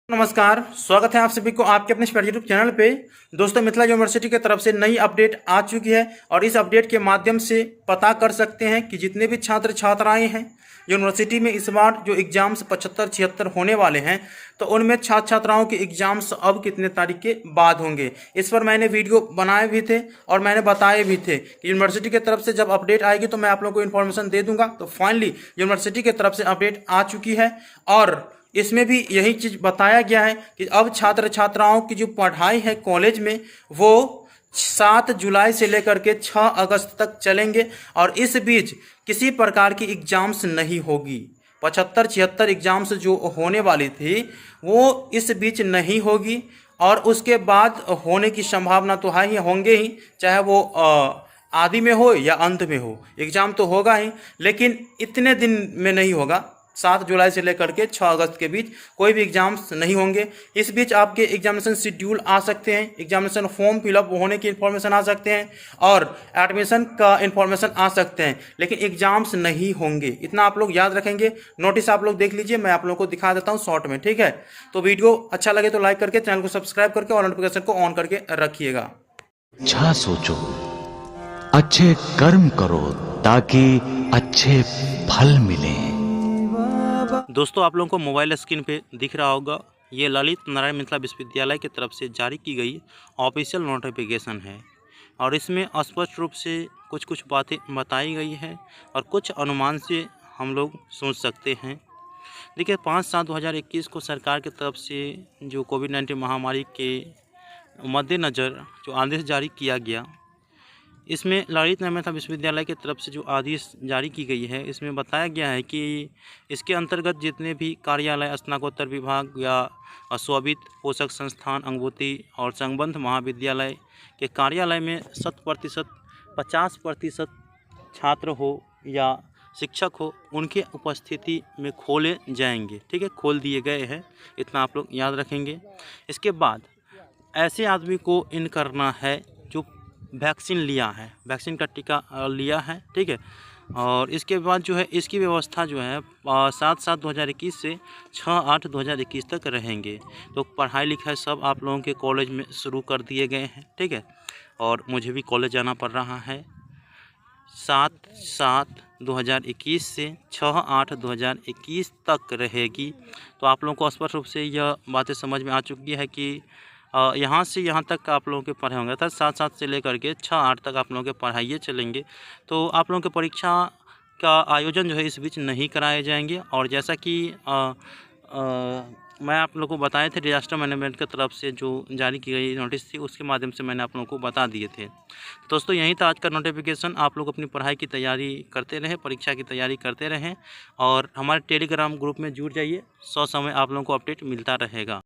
नमस्कार, स्वागत है आप सभी को आपके अपने यूट्यूब चैनल पे। दोस्तों, मिथिला यूनिवर्सिटी की तरफ से नई अपडेट आ चुकी है और इस अपडेट के माध्यम से पता कर सकते हैं कि जितने भी छात्र छात्राएं हैं यूनिवर्सिटी में इस बार जो एग्जाम्स 75-76 होने वाले हैं, तो उनमें छात्र छात्राओं के एग्जाम्स अब कितने तारीख के बाद होंगे। इस पर मैंने वीडियो बनाए भी थे और मैंने बताए भी थे कि यूनिवर्सिटी की तरफ से जब अपडेट आएगी तो मैं आप लोगों को इन्फॉर्मेशन दे दूंगा। तो फाइनली यूनिवर्सिटी की तरफ से अपडेट आ चुकी है और इसमें भी यही चीज़ बताया गया है कि अब छात्र छात्राओं की जो पढ़ाई है कॉलेज में वो 7 जुलाई से लेकर के 6 अगस्त तक चलेंगे और इस बीच किसी प्रकार की एग्जाम्स नहीं होगी। 75-76 एग्जाम्स जो होने वाली थी वो इस बीच नहीं होगी और उसके बाद होने की संभावना तो है ही, होंगे ही, चाहे वो आदि में हो या अंत में हो, एग्ज़ाम तो होगा ही, लेकिन इतने दिन में नहीं होगा। 7 जुलाई से लेकर के 6 अगस्त के बीच कोई भी एग्जाम्स नहीं होंगे। इस बीच आपके एग्जामिनेशन शेड्यूल आ सकते हैं, एग्जामिनेशन फॉर्म फिलअप होने की इन्फॉर्मेशन आ सकते हैं और एडमिशन का इन्फॉर्मेशन आ सकते हैं, लेकिन एग्जाम्स नहीं होंगे। इतना आप लोग याद रखेंगे। नोटिस आप लोग देख लीजिए, मैं आप लोगों को दिखा देता हूँ शॉर्ट में, ठीक है। तो वीडियो अच्छा लगे तो लाइक करके चैनल को सब्सक्राइब करके और नोटिफिकेशन को ऑन करके रखिएगा। अच्छा सोचो, अच्छे कर्म करो ताकि अच्छे फल मिलें। दोस्तों, आप लोगों को मोबाइल स्क्रीन पे दिख रहा होगा, ये ललित नारायण मिथिला विश्वविद्यालय की तरफ से जारी की गई ऑफिशियल नोटिफिकेशन है और इसमें स्पष्ट रूप से कुछ कुछ बातें बताई गई है और कुछ अनुमान से हम लोग सोच सकते हैं। देखिए, 5/7/2021 को सरकार की तरफ से जो कोविड-19 महामारी के मद्देनज़र जो आदेश जारी किया गया, इसमें ललित नारायण मिथिला विश्वविद्यालय की तरफ से जो आदेश जारी की गई है, इसमें बताया गया है कि इसके अंतर्गत जितने भी कार्यालय, स्नातकोत्तर विभाग या स्ववित्त पोषक संस्थान, अंगभूति और संबद्ध महाविद्यालय के कार्यालय में 100%, 50% छात्र हो या शिक्षक हो, उनके उपस्थिति में खोले जाएंगे, ठीक है, खोल दिए गए हैं। इतना आप लोग याद रखेंगे। इसके बाद ऐसे आदमी को इन करना है जो वैक्सीन लिया है, वैक्सीन का टीका लिया है, ठीक है। और इसके बाद जो है इसकी व्यवस्था जो है 7/7/2021 से 6/8/2021 तक रहेंगे। तो पढ़ाई लिखाई सब आप लोगों के कॉलेज में शुरू कर दिए गए हैं, ठीक है। और मुझे भी कॉलेज जाना पड़ रहा है। 7/7/2021 से 6/8/2021 तक रहेगी। तो आप लोगों को स्पष्ट रूप से यह बातें समझ में आ चुकी है कि यहाँ से यहाँ तक आप लोगों के पढ़ाई होंगे, अर्थात 7/7 से लेकर के 6/8 तक आप लोगों के पढ़ाइए चलेंगे। तो आप लोगों के परीक्षा का आयोजन जो है इस बीच नहीं कराए जाएंगे। और जैसा कि मैं आप लोगों को बताए थे, डिजास्टर मैनेजमेंट की तरफ से जो जारी की गई नोटिस थी, उसके माध्यम से मैंने आप लोगों को बता दिए थे। दोस्तों, यही था आज का नोटिफिकेशन। आप लोग अपनी पढ़ाई की तैयारी करते रहें, परीक्षा की तैयारी करते रहें और हमारे टेलीग्राम ग्रुप में जुड़ जाइए। समय आप लोगों को अपडेट मिलता रहेगा।